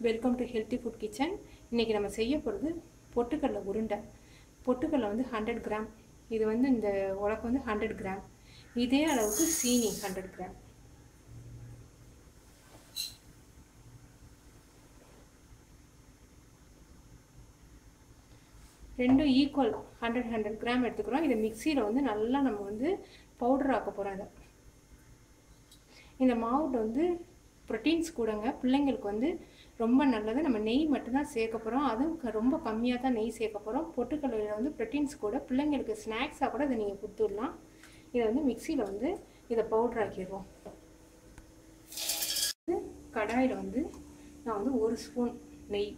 Welcome to healthy food kitchen. இன்றைக்கி நம்ம செய்ய போகிறது பொட்டுக்கடலை உருண்டை. பொட்டுக்கடலை வந்து 100 கிராம். இது வந்து இந்த உலக்கு வந்து 100 கிராம். இதே அளவுக்கு சீனி 100 கிராம். ரெண்டும் ஈக்குவல் 100 கிராம் எடுத்துக்கிறோம். இதை மிக்சியில் வந்து நல்லா நம்ம வந்து பவுடர் ஆக்க போகிறோம். இதை இந்த மாவுட்டு வந்து ப்ரோட்டீன்ஸ் கூடங்க, பிள்ளைங்களுக்கு வந்து ரொம்ப நல்லது. நம்ம நெய் மட்டும்தான் சேர்க்க போகிறோம், அதுவும் ரொம்ப கம்மியாக தான் நெய் சேர்க்க போகிறோம். பொட்டுக்கடலையில் வந்து ப்ரோட்டீன்ஸ் கூட, பிள்ளைங்களுக்கு ஸ்நாக்ஸாக கூட இதை நீங்கள் கொடுத்துடலாம். இதை வந்து மிக்சியில் வந்து இதை பவுடர் ஆக்கிடுவோம். கடாயில் வந்து நான் வந்து 1 ஸ்பூன் நெய்.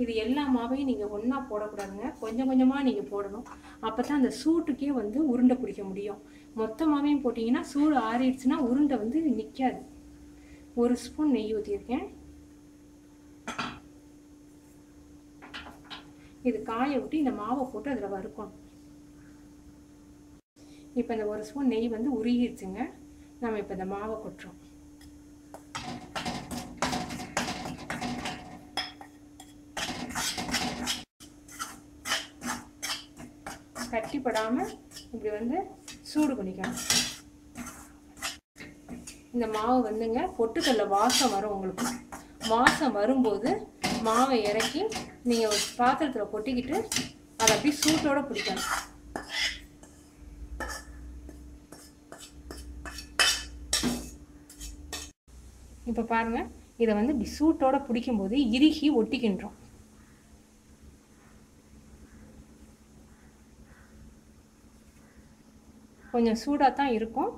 இது எல்லா மாவையும் நீங்கள் ஒன்றா போடக்கூடாதுங்க, கொஞ்சம் கொஞ்சமாக நீங்கள் போடணும். அப்போ தான் அந்த சூட்டுக்கே வந்து உருண்டை பிடிக்க முடியும். மொத்த மாவையும் போட்டிங்கன்னா சூடு ஆறிடுச்சுன்னா உருண்டை வந்து நிற்காது. 1 ஸ்பூன் நெய் ஊற்றியிருக்கேன். இது காய விட்டு இந்த மாவை போட்டு அதில் வறுக்கணும். இப்போ இந்த 1 ஸ்பூன் நெய் வந்து உருகிடுச்சுங்க. நம்ம இப்போ இந்த மாவை கொட்டுறோம். கட்டிப்படாமல் இப்படி வந்து சூடு பண்ணிக்கணும். இந்த மாவு வந்துங்க பொட்டுக்கடலை வாசம் வரும். உங்களுக்கு வாசம் வரும்போது மாவை இறக்கி நீங்கள் ஒரு பாத்திரத்தில் கொட்டிக்கிட்டு அதை அப்படி சூட்டோடு பிடிக்கணும். இப்போ பாருங்கள், இதை வந்து இப்படி சூட்டோடு பிடிக்கும்போது இறுகி ஒட்டிக்கின்றோம். கொஞ்சம் சூடாக தான் இருக்கும்.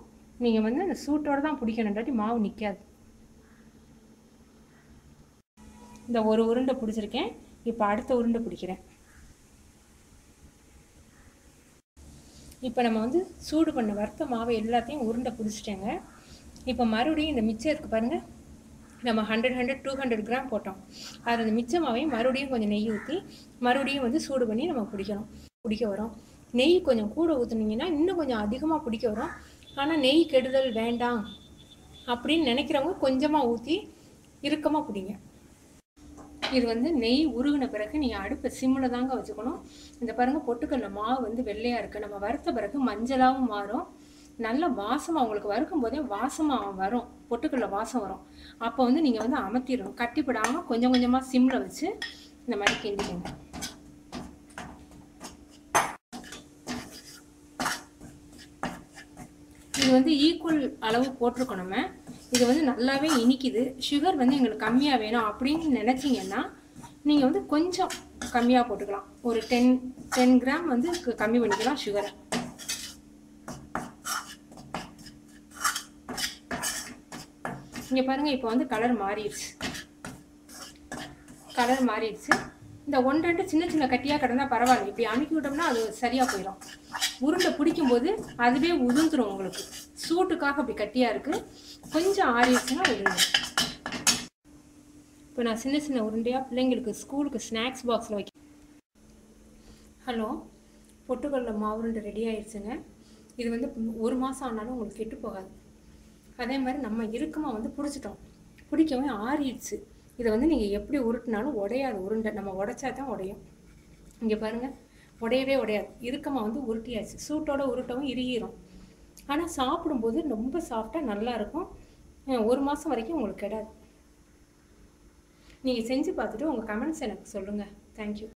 நீங்கள் வந்து அந்த சூட்டோடு தான் பிடிக்கணும், இல்லாட்டி மாவு நிற்காது. இந்த ஒரு உருண்டை பிடிச்சிருக்கேன். இப்போ அடுத்த உருண்டை பிடிக்கிறேன். இப்போ நம்ம வந்து சூடு பண்ண வறுத்த மாவை எல்லாத்தையும் உருண்டை பிடிச்சிட்டேங்க. இப்போ மறுபடியும் இந்த மிச்சம் இருக்குது பாருங்கள், நம்ம 100 200 கிராம் போட்டோம். அதில் அந்த மிச்ச மாவையும் மறுபடியும் கொஞ்சம் நெய் ஊற்றி மறுபடியும் வந்து சூடு பண்ணி நம்ம பிடிக்க வரும். நெய் கொஞ்சம் கூட ஊற்றுனீங்கன்னா இன்னும் கொஞ்சம் அதிகமாக பிடிக்க வரும். ஆனால் நெய் கெடுதல் வேண்டாம் அப்படின்னு நினைக்கிறவங்க கொஞ்சமாக ஊற்றி இறுக்கமாக பிடிங்க. இது வந்து நெய் உருகின பிறகு நீங்கள் அடுப்பை சிம்மில் தாங்க வச்சுக்கணும். இந்த பாருங்கள், பொட்டுக்கடலை மாவு வந்து வெள்ளையாக இருக்குது. நம்ம வறுத்த பிறகு மஞ்சளாகவும் மாறும். நல்ல வாசமாக உங்களுக்கு வறுக்கும் போதே வாசமாக வரும், பொட்டுக்கடலை வாசம் வரும். அப்போ வந்து நீங்கள் வந்து அமர்த்திடணும். கட்டிப்படாமல் கொஞ்சம் கொஞ்சமாக சிம்மில் வச்சு இந்த மாதிரி கிண்டிக்கணும். இது வந்து ஈக்குவல் அளவு போட்டிருக்கோம். நம்ம இது வந்து நல்லாவே இனிக்குது. சுகர் வந்து எங்களுக்கு கம்மியாக வேணும் அப்படின்னு நினச்சிங்கன்னா நீங்கள் வந்து கொஞ்சம் கம்மியாக போட்டுக்கலாம். ஒரு 10 கிராம் வந்து கம்மி பண்ணிக்கலாம் சுகரை. இங்கே பாருங்கள், இப்போ வந்து கலர் மாறிடுச்சு. இந்த 1-2 சின்ன சின்ன கட்டியாக கிடந்தால் பரவாயில்ல. இப்படி அமுக்கி விட்டோம்னா அது சரியாக போயிடும். உருண்டை பிடிக்கும்போது அதுவே உதிர்ந்துடும். உங்களுக்கு சூட்டுக்காக அப்படி கட்டியாக இருக்குது. கொஞ்சம் ஆறிடுச்சுன்னா உருண்டை. இப்போ நான் சின்ன சின்ன உருண்டையாக பிள்ளைங்களுக்கு ஸ்கூலுக்கு ஸ்நாக்ஸ் பாக்ஸில் வைக்க. ஹலோ, பொட்டுக்கடலை மாவு உருண்டை ரெடி ஆயிடுச்சுங்க. இது வந்து 1 மாதம் ஆனாலும் உங்களுக்கு கெட்டு போகாது. அதே மாதிரி நம்ம இறுக்கமாக வந்து பிடிக்கவே ஆறிடுச்சு. இதை வந்து நீங்கள் எப்படி உருட்டினாலும் உடையாது உருண்டை. நம்ம உடைச்சா தான் உடையும். இங்கே பாருங்கள், உடையவே உடையாது. இறுக்கமாக வந்து உருட்டியாச்சு. சூட்டோட உருட்டவும் இறுகிரும். ஆனால் சாப்பிடும்போது ரொம்ப சாஃப்டாக நல்லாயிருக்கும். 1 மாதம் வரைக்கும் உங்களுக்கு கெடாது. நீங்கள் செஞ்சு பார்த்துட்டு உங்கள் கமெண்ட்ஸ் எனக்கு சொல்லுங்கள். தேங்க்யூ.